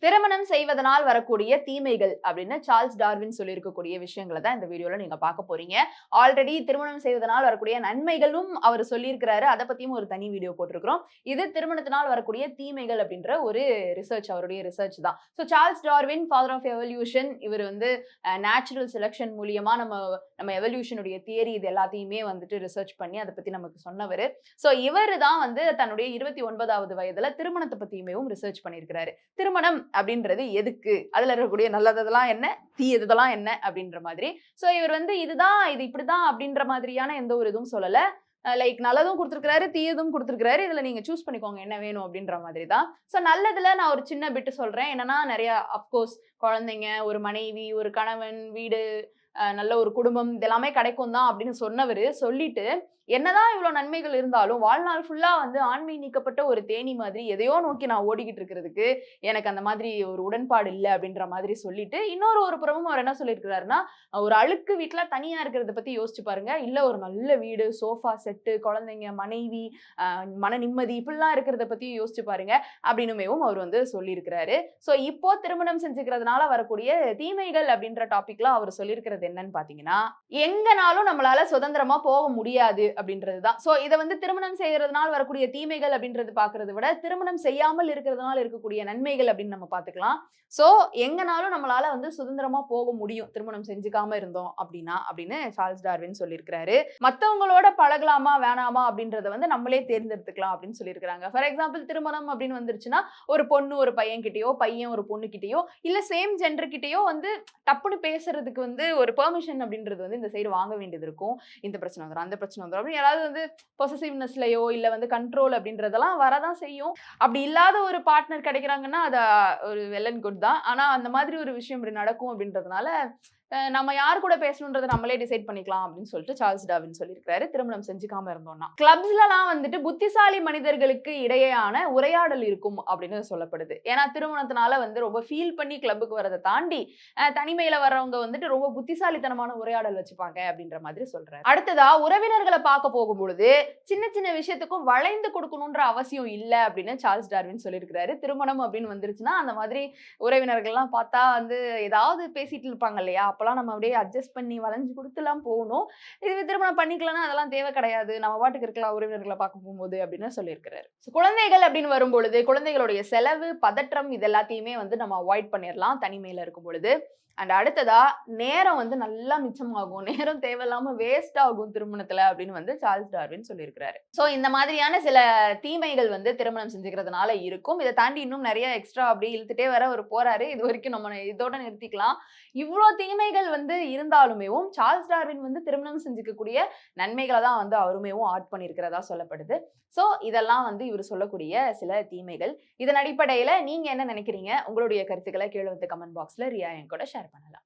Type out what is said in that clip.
திருமணம் செய்வதனால் வரக்கூடிய தீமைகள் அப்படின்னு சார்ல்ஸ் டார்வின் சொல்லியிருக்கக்கூடிய விஷயங்களை தான் இந்த வீடியோல நீங்க பார்க்க போறீங்க. ஆல்ரெடி திருமணம் செய்வதனால் வரக்கூடிய நன்மைகளும் அவர் சொல்லியிருக்கிறாரு. அதை பத்தியும் ஒரு தனி வீடியோ போட்டிருக்கிறோம். இது திருமணத்தினால் வரக்கூடிய தீமைகள் அப்படின்ற ஒரு ரிசர்ச், அவருடைய ரிசர்ச் தான். So Charles Darwin, father of evolution, இவர் வந்து நேச்சுரல் செலக்ஷன் மூலியமா நம்ம எவல்யூஷனுடைய தியரி இது எல்லாத்தையுமே வந்துட்டு ரிசர்ச் பண்ணி அதை பத்தி நமக்கு சொன்னவர். ஸோ இவர் தான் வந்து தன்னுடைய 29வது வயதுல திருமணத்தை பத்தியுமே ரிசர்ச் பண்ணியிருக்கிறாரு. திருமணம் அப்படின்றது எதுக்கு, அதுல இருக்கக்கூடிய நல்லதெல்லாம் என்ன, தீயதெல்லாம் என்ன அப்படின்ற மாதிரி. சோ இவர் வந்து இதுதான், இது இப்படிதான் அப்படின்ற மாதிரியான எந்த ஒரு இதுவும் சொல்லல. லைக் நல்லதும் கொடுத்திருக்காரு, தீயதும் கொடுத்திருக்காரு. இதுல நீங்க சூஸ் பண்ணிக்கோங்க என்ன வேணும் அப்படின்ற மாதிரி தான். சோ நல்லதுல நான் ஒரு சின்ன பிட் சொல்றேன். என்னன்னா நிறைய அப்கோர்ஸ் குழந்தைங்க, ஒரு மனைவி, ஒரு கணவன், வீடு, நல்ல ஒரு குடும்பம் இதெல்லாமே கிடைக்கும் தான் அப்படின்னு சொன்னவரு சொல்லிட்டு, என்னதான் இவ்வளவு நன்மைகள் இருந்தாலும் வாழ்நாள் ஃபுல்லா வந்து ஆண்மை நீக்கப்பட்ட ஒரு தேனி மாதிரி எதையோ நோக்கி நான் ஓடிக்கிட்டு இருக்கிறதுக்கு எனக்கு அந்த மாதிரி ஒரு உடன்பாடு இல்ல அப்படின்ற மாதிரி சொல்லிட்டு, ஒரு புறமும் அவர் என்ன சொல்லியிருக்கிறாருன்னா, ஒரு அழுக்கு வீட்டுல தனியா இருக்கிறத பத்தி யோசிச்சு பாருங்க. இல்ல ஒரு நல்ல வீடு, சோஃபா செட்டு, குழந்தைங்க, மனைவி, மன நிம்மதி இப்படிலாம் இருக்கிறத பத்தி யோசிச்சு பாருங்க அப்படின்னுமேவும் அவர் வந்து சொல்லியிருக்கிறாரு. சோ இப்போ திருமணம் செஞ்சுக்கிறதுனால வரக்கூடிய தீமைகள் அப்படின்ற டாபிக்ல அவர் சொல்லியிருக்கிறது என்னன்னு பாத்தீங்கன்னா, எங்கனாலும் நம்மளால சுதந்திரமா போக முடியாது அப்படின்றதுதான். சோ இத வந்து திருமணம் செய்யறதுனால வரக்கூடிய தீமைகள் அப்படின்றது பாக்குறதை விட திருமணம் செய்யாமல் இருக்கிறதுனால இருக்கக்கூடிய நன்மைகள் அப்படின்னு நம்ம பாத்துக்கலாம். சோ எங்கனாலும் நம்மளால வந்து சுதந்திரமா போக முடியும் திருமணம் செஞ்சுக்காம இருந்தோம் அப்படின்னா அப்படின்னு சார்ல்ஸ் டார்வின் சொல்லியிருக்கிறாரு. மத்தவங்களோட பழகலாமா வேணாமா அப்படின்றத வந்து நம்மளே தேர்ந்தெடுத்துக்கலாம் அப்படின்னு சொல்லியிருக்காங்க. ஃபார் எக்ஸாம்பிள் திருமணம் அப்படின்னு வந்துருச்சுன்னா ஒரு பொண்ணு ஒரு பையன் கிட்டயோ, பையன் ஒரு பொண்ணு கிட்டயோ, இல்ல சேம் ஜெண்டர் கிட்டயோ வந்து டப்புன்னு பேசுறதுக்கு வந்து ஒரு பெர்மிஷன் அப்படின்றது வந்து இந்த சைடு வாங்க வேண்டியது இருக்கும். இந்த பிரச்சனை வந்துரும், அந்த பிரச்சனை வந்துரும் அப்படி யாராவது வந்து பொசசிவ்னஸ்லயோ இல்ல வந்து கண்ட்ரோல் அப்படின்றதெல்லாம் வரதான் செய்யும். அப்படி இல்லாத ஒரு பார்ட்னர் கிடைக்கிறாங்கன்னா அது ஒரு வெல் அண்ட் குட் தான். ஆனா அந்த மாதிரி ஒரு விஷயம் இப்படி நடக்கும் அப்படின்றதுனால நம்ம யார் கூட பேசணுன்றதை நம்மளே டிசைட் பண்ணிக்கலாம் அப்படின்னு சொல்லிட்டு சார்ல்ஸ் டார்வின் சொல்லியிருக்காரு. திருமணம் செஞ்சுக்காம இருந்தோம்னா கிளப்ஸ்லாம் வந்துட்டு புத்திசாலி மனிதர்களுக்கு இடையேயான உரையாடல் இருக்கும் அப்படின்னு சொல்லப்படுது. ஏன்னா திருமணத்தினால வந்து ரொம்ப ஃபீல் பண்ணி கிளப்புக்கு வரதை தாண்டி தனிமையில வர்றவங்க வந்துட்டு ரொம்ப புத்திசாலித்தனமான உரையாடல் வச்சுப்பாங்க அப்படின்ற மாதிரி சொல்றாரு. அடுத்ததா உறவினர்களை பார்க்க போகும்பொழுது சின்ன சின்ன விஷயத்துக்கும் வளைந்து கொடுக்கணும்ன்ற அவசியம் இல்லை அப்படின்னு சார்ல்ஸ் டார்வின் சொல்லியிருக்கிறாரு. திருமணம் அப்படின்னு வந்துருச்சுன்னா அந்த மாதிரி உறவினர்கள்லாம் பார்த்தா வந்து ஏதாவது பேசிட்டு இருப்பாங்க இல்லையா, அப்பெல்லாம் நம்ம அப்படியே அட்ஜஸ்ட் பண்ணி வளைஞ்சு கொடுத்துலாம் போகணும். இது திருமணம் பண்ணிக்கலன்னா அதெல்லாம் தேவை கிடையாது, நம்ம பாட்டுக்கு இருக்கலாம் உறவினர்களை பார்க்க போகும்போது அப்படின்னு சொல்லியிருக்கிறாரு. குழந்தைகள் அப்படின்னு வரும்பொழுது குழந்தைகளுடைய செலவு, பதற்றம் இது எல்லாத்தையுமே வந்து நம்ம அவாய்ட் பண்ணிடலாம் தனிமையில இருக்கும் பொழுது. அண்ட் அடுத்ததா நேரம் வந்து நல்லா மிச்சமாகும், நேரம் தேவையில்லாம வேஸ்ட் ஆகும் திருமணத்துல அப்படின்னு வந்து சார்ல்ஸ் டார்வின் சொல்லியிருக்கிறாரு. சோ இந்த மாதிரியான சில தீமைகள் வந்து திருமணம் செஞ்சுக்கிறதுனால இருக்கும். இதை தாண்டி இன்னும் நிறைய எக்ஸ்ட்ரா அப்படியே இழுத்துட்டே வர அவர் போறாரு. இது வரைக்கும் நம்ம இதோட நிறுத்திக்கலாம். இவ்வளோ தீமைகள் வந்து இருந்தாலுமேவும் சார்ல்ஸ் டார்வின் வந்து திருமணம் செஞ்சுக்கக்கூடிய நன்மைகளை தான் வந்து அவருமேவும் ஆட் பண்ணியிருக்கிறதா சொல்லப்படுது. சோ இதெல்லாம் வந்து இவர் சொல்லக்கூடிய சில தீமைகள். இதன் அடிப்படையில நீங்க என்ன நினைக்கிறீங்க? உங்களுடைய கருத்துக்களை கீழே வந்து கமெண்ட் பாக்ஸ்ல ரியா என் கூட ஷேர் பண்ணலாம்.